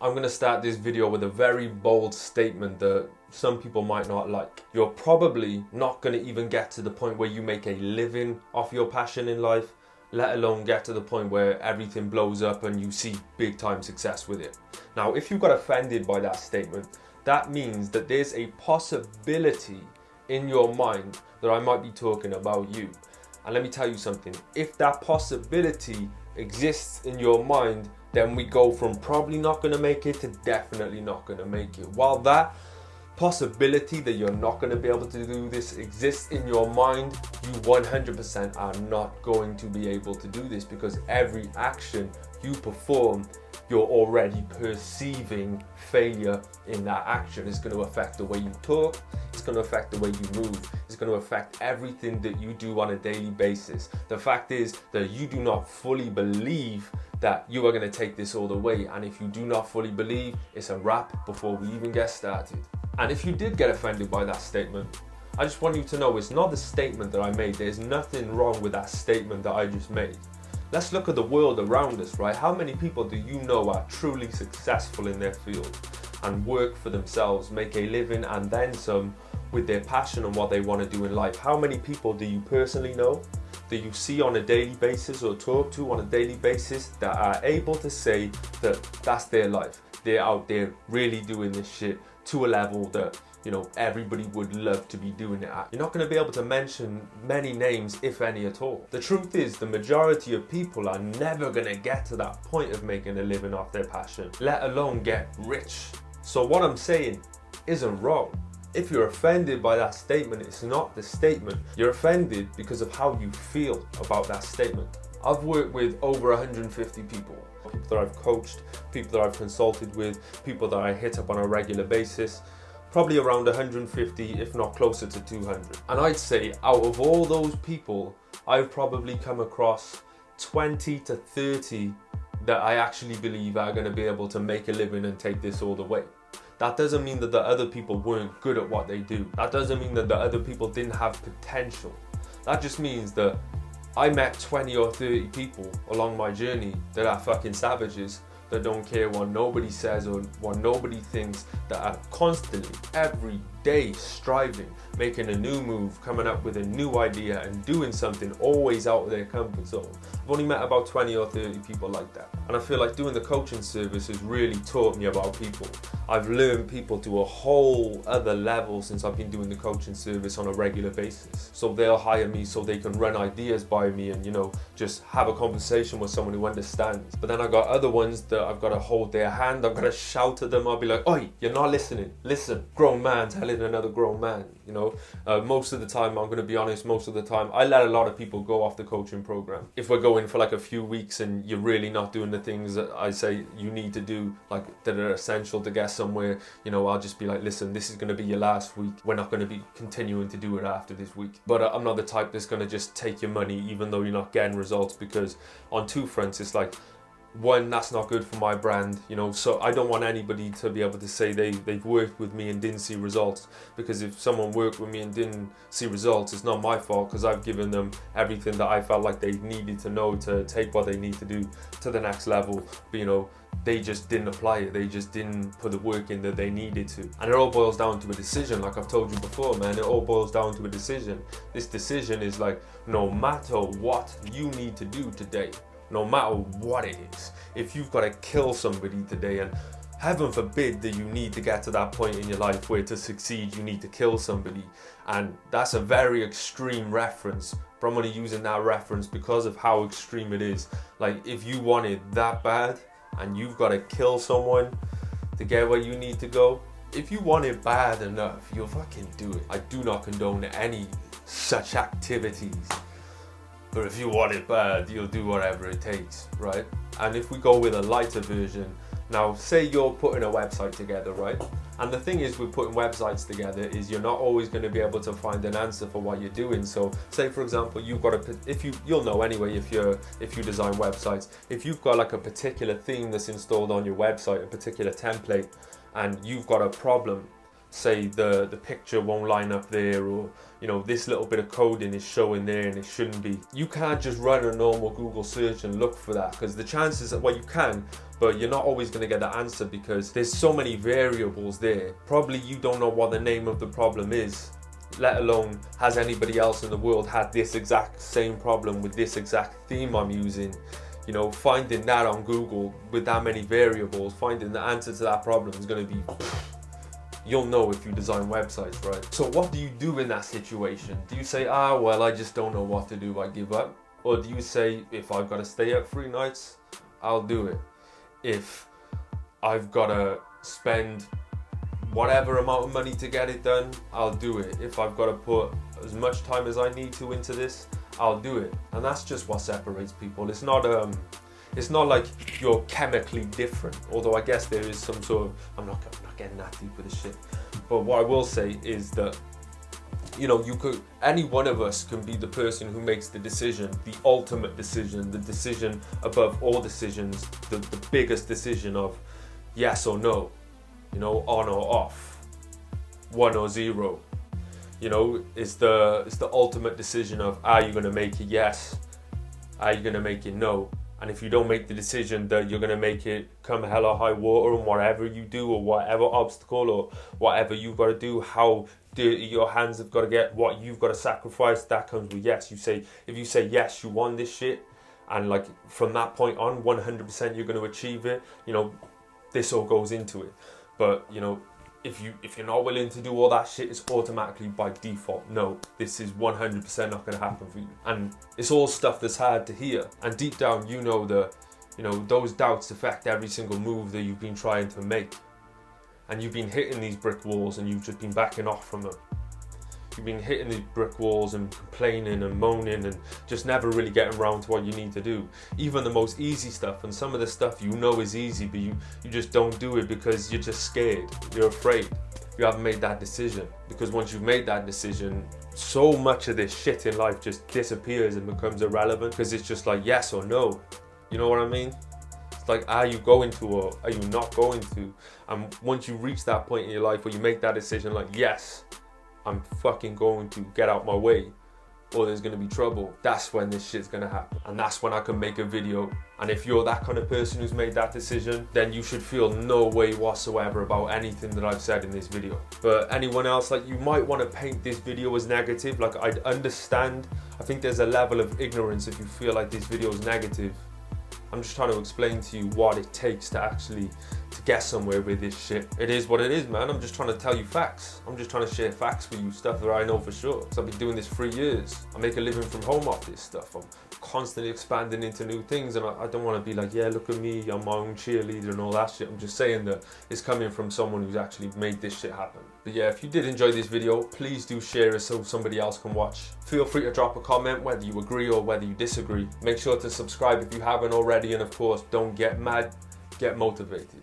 I'm going to start this video with a very bold statement that some people might not like. You're probably not going to even get to the point where you make a living off your passion in life, let alone get to the point where everything blows up and you see big time success with it. Now, if you got offended by that statement, that means that there's a possibility in your mind that I might be talking about you. And let me tell you something, if that possibility exists in your mind, then we go from probably not going to make it to definitely not going to make it. While that possibility that you're not going to be able to do this exists in your mind, you 100% are not going to be able to do this, because every action you perform, you're already perceiving failure in that action. It's going to affect the way you talk, it's going to affect the way you move, it's going to affect everything that you do on a daily basis. The fact is that you do not fully believe that you are going to take this all the way, and if you do not fully believe, it's a wrap before we even get started. And if you did get offended by that statement, I just want you to know it's not the statement that I made. There's nothing wrong with that statement that I just made. Let's look at the world around us, right? How many people do you know are truly successful in their field and work for themselves, make a living and then some with their passion and what they want to do in life? How many people do you personally know, that you see on a daily basis or talk to on a daily basis, that are able to say that that's their life? They're out there really doing this shit to a level that, you know, everybody would love to be doing it at. You're not going to be able to mention many names, if any at all. The truth is, the majority of people are never going to get to that point of making a living off their passion, let alone get rich. So what I'm saying isn't wrong. If you're offended by that statement, it's not the statement. You're offended because of how you feel about that statement. I've worked with over 150 people that I've coached, people that I've consulted with, people that I hit up on a regular basis, probably around 150, if not closer to 200. And I'd say out of all those people, I've probably come across 20 to 30 that I actually believe are going to be able to make a living and take this all the way. That doesn't mean that the other people weren't good at what they do. That doesn't mean that the other people didn't have potential. That just means that I met 20 or 30 people along my journey that are fucking savages, that don't care what nobody says or what nobody thinks, that are constantly, every day striving, making a new move, coming up with a new idea and doing something always out of their comfort zone. I've only met about 20 or 30 people like that. And I feel like doing the coaching service has really taught me about people. I've learned people to a whole other level since I've been doing the coaching service on a regular basis. So they'll hire me so they can run ideas by me and, you know, just have a conversation with someone who understands. But then I got other ones that I've got to hold their hand, I've got to shout at them, I'll be like, oi, you're not listening, listen. Grown man telling another grown man, you know. Most of the time, I'm going to be honest, most of the time, I let a lot of people go off the coaching program. If we're going for like a few weeks and you're really not doing the things that I say you need to do, like that are essential to get somewhere, you know, I'll just be like, listen, this is going to be your last week. We're not going to be continuing to do it after this week. But I'm not the type that's going to just take your money even though you're not getting results, because on two fronts, it's like, one, that's not good for my brand, you know, so I don't want anybody to be able to say they've worked with me and didn't see results, because if someone worked with me and didn't see results, it's not my fault, because I've given them everything that I felt like they needed to know to take what they need to do to the next level. But, you know, they just didn't apply it, they just didn't put the work in that they needed to. And it all boils down to a decision, like I've told you before, man, it all boils down to a decision. This decision is like, no matter what you need to do today, no matter what it is, if you've got to kill somebody today, and heaven forbid that you need to get to that point in your life where to succeed you need to kill somebody, and that's a very extreme reference, but I'm only using that reference because of how extreme it is. Like, if you want it that bad and you've got to kill someone to get where you need to go, if you want it bad enough, you'll fucking do it. I do not condone any such activities. But if you want it bad, you'll do whatever it takes, right? And if we go with a lighter version, now say you're putting a website together, right? And the thing is with putting websites together is you're not always going to be able to find an answer for what you're doing. So say for example, you've got you'll know anyway if you design websites, if you've got like a particular theme that's installed on your website, a particular template, and you've got a problem, say the picture won't line up there, or you know, this little bit of coding is showing there and it shouldn't be. You can't just run a normal Google search and look for that, because the chances that, well, you can, but you're not always going to get the answer because there's so many variables there. Probably you don't know what the name of the problem is, let alone has anybody else in the world had this exact same problem with this exact theme I'm using. You know, finding that on Google with that many variables, finding the answer to that problem is going to be, you'll know if you design websites, right? So what do you do in that situation? Do you say, well, I just don't know what to do, I give up? Or do you say, if I've got to stay up 3 nights, I'll do it? If I've got to spend whatever amount of money to get it done, I'll do it. If I've got to put as much time as I need to into this, I'll do it. And that's just what separates people. It's not like you're chemically different, although I guess there is some sort of, I'm not getting that deep with this shit. But what I will say is that, you know, any one of us can be the person who makes the decision, the ultimate decision, the decision above all decisions, the biggest decision of yes or no, you know, on or off, 1 or 0. You know, it's the ultimate decision of, are you going to make it yes? Are you going to make it no? And if you don't make the decision that you're going to make it come hell or high water, and whatever you do, or whatever obstacle or whatever you've got to do, how dirty your hands have got to get, what you've got to sacrifice, that comes with yes. If you say yes, you won this shit, and like from that point on, 100% you're going to achieve it. You know, this all goes into it. But you know, if you're not willing to do all that shit, it's automatically by default, no, this is 100% not going to happen for you. And it's all stuff that's hard to hear. And deep down, you know those doubts affect every single move that you've been trying to make. And you've been hitting these brick walls and you've just been backing off from them. You've been hitting these brick walls and complaining and moaning and just never really getting around to what you need to do. Even the most easy stuff, and some of the stuff you know is easy, but you just don't do it because you're just scared, you're afraid. You haven't made that decision. Because once you've made that decision, so much of this shit in life just disappears and becomes irrelevant, because it's just like yes or no. You know what I mean? It's like, are you going to or are you not going to? And once you reach that point in your life where you make that decision, like yes, I'm fucking going to get out my way, or there's going to be trouble, that's when this shit's going to happen. And that's when I can make a video. And if you're that kind of person who's made that decision, then you should feel no way whatsoever about anything that I've said in this video. But anyone else, like, you might want to paint this video as negative. Like, I'd understand. I think there's a level of ignorance if you feel like this video is negative. I'm just trying to explain to you what it takes to actually to get somewhere with this shit. It is what it is, man. I'm just trying to tell you facts. I'm just trying to share facts with you, stuff that I know for sure. So I've been doing this for years. I make a living from home off this stuff. I'm constantly expanding into new things, and I don't want to be like, yeah, look at me, I'm my own cheerleader and all that shit. I'm just saying that it's coming from someone who's actually made this shit happen. But yeah, if you did enjoy this video, please do share it so somebody else can watch. Feel free to drop a comment whether you agree or whether you disagree. Make sure to subscribe if you haven't already, and of course, don't get mad, get motivated.